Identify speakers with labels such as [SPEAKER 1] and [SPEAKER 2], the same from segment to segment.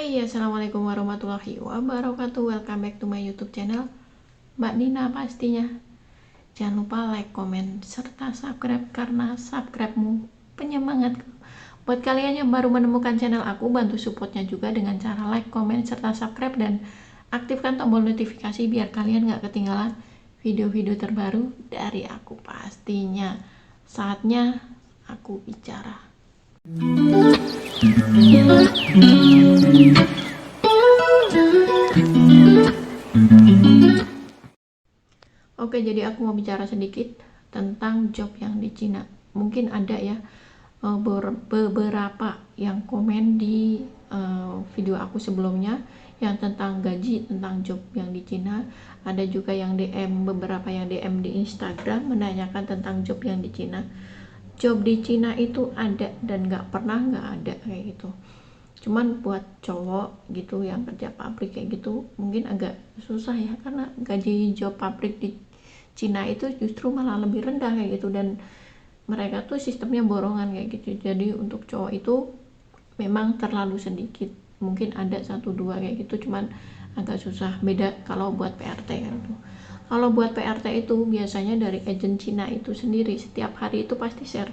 [SPEAKER 1] Hai, assalamualaikum warahmatullahi wabarakatuh. Welcome back to my YouTube channel, Mbak Nina pastinya. Jangan lupa like, komen, serta subscribe karena subscribe-mu penyemangatku. Buat kalian yang baru menemukan channel aku, bantu supportnya juga dengan cara like, komen, serta subscribe dan aktifkan tombol notifikasi biar kalian gak ketinggalan video-video terbaru dari aku pastinya. Saatnya aku bicara. Oke, jadi aku mau bicara sedikit tentang job yang di Cina. Mungkin ada ya beberapa yang komen di video aku sebelumnya yang tentang gaji, tentang job yang di Cina. Ada juga yang DM, beberapa yang DM di Instagram menanyakan tentang job yang di Cina. Job di Cina itu ada dan nggak pernah nggak ada kayak gitu. Cuman buat cowok gitu yang kerja pabrik kayak gitu mungkin agak susah ya, karena gaji job pabrik di Cina itu justru malah lebih rendah kayak gitu, dan mereka tuh sistemnya borongan kayak gitu. Jadi untuk cowok itu memang terlalu sedikit, mungkin ada 1-2 kayak gitu, cuman agak susah. Beda kalau buat PRT kan tuh. Kalau buat PRT itu biasanya dari agen Cina itu sendiri setiap hari itu pasti share.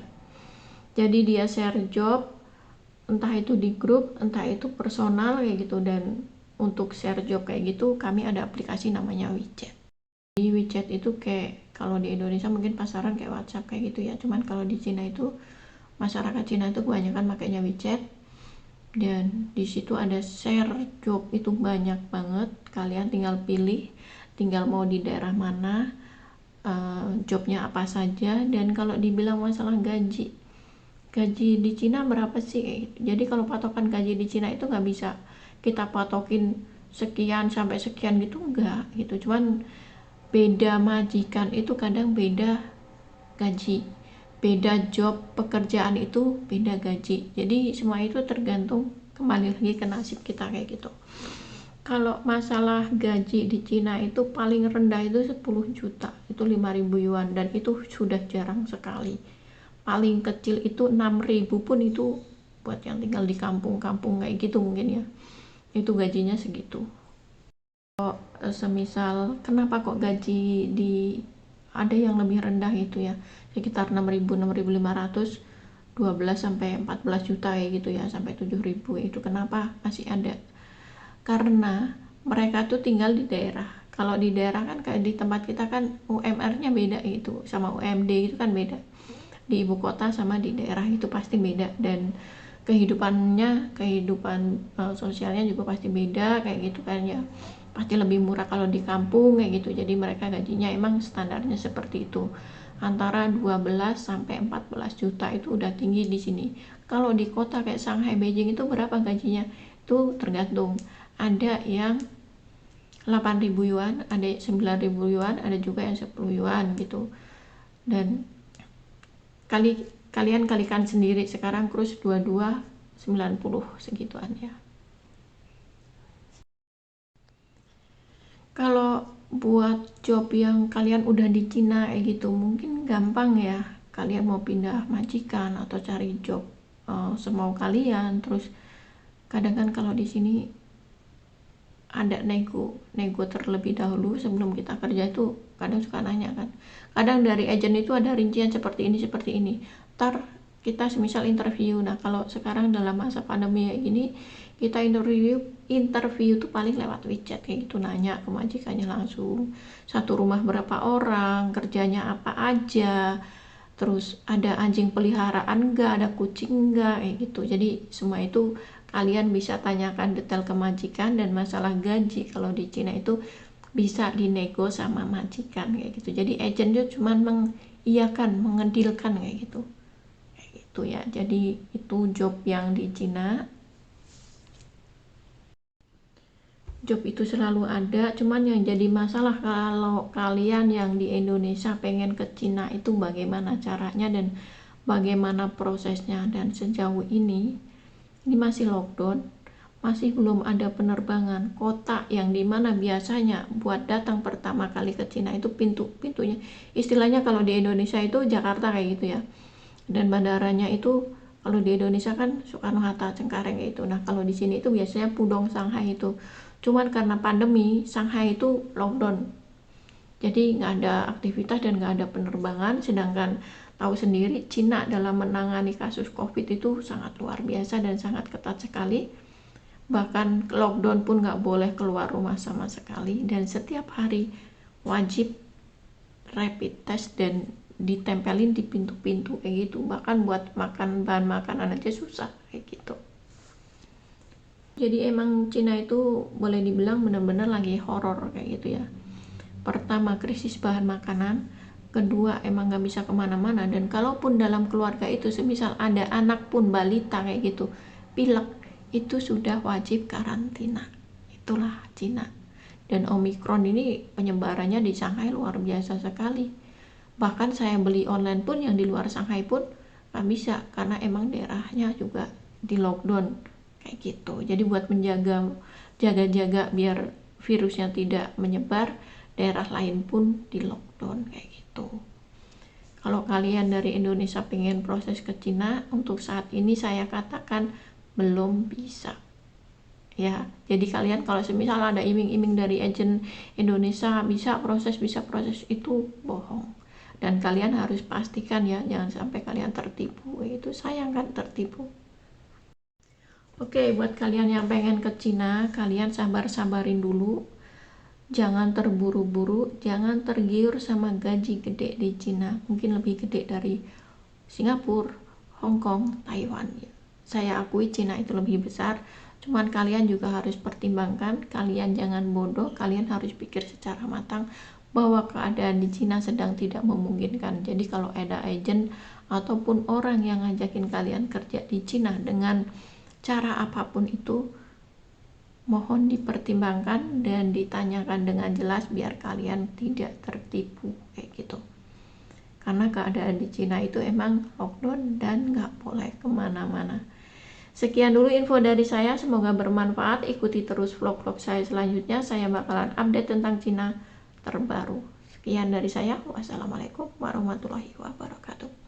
[SPEAKER 1] Jadi dia share job, entah itu di grup, entah itu personal kayak gitu. Dan untuk share job kayak gitu kami ada aplikasi namanya WeChat. Di WeChat itu kayak kalau di Indonesia mungkin pasaran kayak WhatsApp kayak gitu ya. Cuman kalau di Cina itu, masyarakat Cina itu kebanyakan makainya WeChat. Dan di situ ada share job itu banyak banget. Kalian tinggal pilih, tinggal mau di daerah mana, jobnya apa saja. Dan kalau dibilang masalah gaji di Cina berapa sih? Jadi kalau patokan gaji di Cina itu nggak bisa kita patokin sekian sampai sekian gitu, enggak gitu. Cuman beda majikan itu kadang beda gaji, beda job pekerjaan itu beda gaji. Jadi semua itu tergantung kembali lagi ke nasib kita kayak gitu. Kalau masalah gaji di Cina itu paling rendah itu 10 juta, itu 5.000 yuan, dan itu sudah jarang sekali. Paling kecil itu 6.000 pun itu buat yang tinggal di kampung-kampung kayak gitu mungkin ya, itu gajinya segitu. Kalau semisal kenapa kok gaji di ada yang lebih rendah itu ya, sekitar 6.000, 6.500, 12 sampai 14 juta kayak gitu ya, sampai 7.000, itu kenapa masih ada? Karena mereka tuh tinggal di daerah. Kalau di daerah kan kayak di tempat kita kan UMR-nya beda gitu, sama UMD itu kan beda. Di ibu kota sama di daerah itu pasti beda, dan kehidupan sosialnya juga pasti beda kayak gitu kan ya. Pasti lebih murah kalau di kampung kayak gitu. Jadi mereka gajinya emang standarnya seperti itu. Antara 12 sampai 14 juta itu udah tinggi di sini. Kalau di kota kayak Shanghai, Beijing itu berapa gajinya? Itu tergantung. Ada yang 8.000 yuan, ada 9.000 yuan, ada juga yang 10 yuan gitu. Dan kalian kalikan sendiri sekarang kurs 22 90 segituan ya. Kalau buat job yang kalian udah di Cina kayak gitu mungkin gampang ya. Kalian mau pindah majikan atau cari job semau kalian. Terus kadang kan kalau di sini ada nego terlebih dahulu sebelum kita kerja itu, kadang suka nanya kan. Kadang dari agent itu ada rincian seperti ini ntar kita semisal interview. Nah kalau sekarang dalam masa pandemi kayak gini, kita interview tuh paling lewat WeChat kayak gitu, nanya ke majikannya langsung satu rumah berapa orang, kerjanya apa aja, terus ada anjing peliharaan enggak, ada kucing enggak kayak gitu. Jadi semua itu kalian bisa tanyakan detail ke majikan. Dan masalah gaji kalau di Cina itu bisa dinego sama majikan kayak gitu. Jadi agent itu cuma mengiyakan, mengedilkan kayak gitu ya. Jadi itu job yang di Cina. Job itu selalu ada, cuman yang jadi masalah kalau kalian yang di Indonesia pengen ke Cina itu bagaimana caranya dan bagaimana prosesnya. Dan sejauh ini masih lockdown, masih belum ada penerbangan. Kota yang dimana biasanya buat datang pertama kali ke Cina itu pintunya, istilahnya kalau di Indonesia itu Jakarta kayak gitu ya, dan bandaranya itu Kalau di Indonesia kan Soekarno-Hatta, Cengkareng itu. Nah kalau di sini itu biasanya Pudong, Shanghai itu. Cuman karena pandemi, Shanghai itu lockdown. Jadi nggak ada aktivitas dan nggak ada penerbangan. Sedangkan tahu sendiri Cina dalam menangani kasus COVID itu sangat luar biasa dan sangat ketat sekali. Bahkan lockdown pun nggak boleh keluar rumah sama sekali. Dan setiap hari wajib rapid test dan ditempelin di pintu-pintu kayak gitu. Bahkan buat makan bahan makanan aja susah kayak gitu. Jadi emang Cina itu boleh dibilang benar-benar lagi horor kayak gitu ya. Pertama, krisis bahan makanan. Kedua, emang nggak bisa kemana-mana. Dan kalaupun dalam keluarga itu semisal ada anak pun balita kayak gitu pilek, itu sudah wajib karantina. Itulah Cina. Dan Omikron ini penyebarannya di Shanghai luar biasa sekali. Bahkan saya beli online pun yang di luar Shanghai pun nggak bisa karena emang daerahnya juga di lockdown kayak gitu. Jadi buat jaga-jaga biar virusnya tidak menyebar, daerah lain pun di lockdown kayak gitu. Kalau kalian dari Indonesia pengen proses ke Cina, untuk saat ini saya katakan belum bisa ya. Jadi kalian kalau semisal ada iming-iming dari agen Indonesia bisa proses itu bohong. Dan kalian harus pastikan ya, jangan sampai kalian tertipu. Itu sayang kan tertipu. Oke, buat kalian yang pengen ke Cina, kalian sabar-sabarin dulu. Jangan terburu-buru, jangan tergiur sama gaji gede di Cina. Mungkin lebih gede dari Singapura, Hong Kong, Taiwan. Saya akui Cina itu lebih besar, cuman kalian juga harus pertimbangkan. Kalian jangan bodoh, kalian harus pikir secara matang bahwa keadaan di Cina sedang tidak memungkinkan. Jadi kalau ada agent ataupun orang yang ngajakin kalian kerja di Cina dengan cara apapun itu, mohon dipertimbangkan dan ditanyakan dengan jelas biar kalian tidak tertipu kayak gitu. Karena keadaan di Cina itu emang lockdown dan nggak boleh kemana-mana. Sekian dulu info dari saya, semoga bermanfaat. Ikuti terus vlog-vlog saya selanjutnya, saya bakalan update tentang Cina terbaru. Sekian dari saya, wassalamualaikum warahmatullahi wabarakatuh.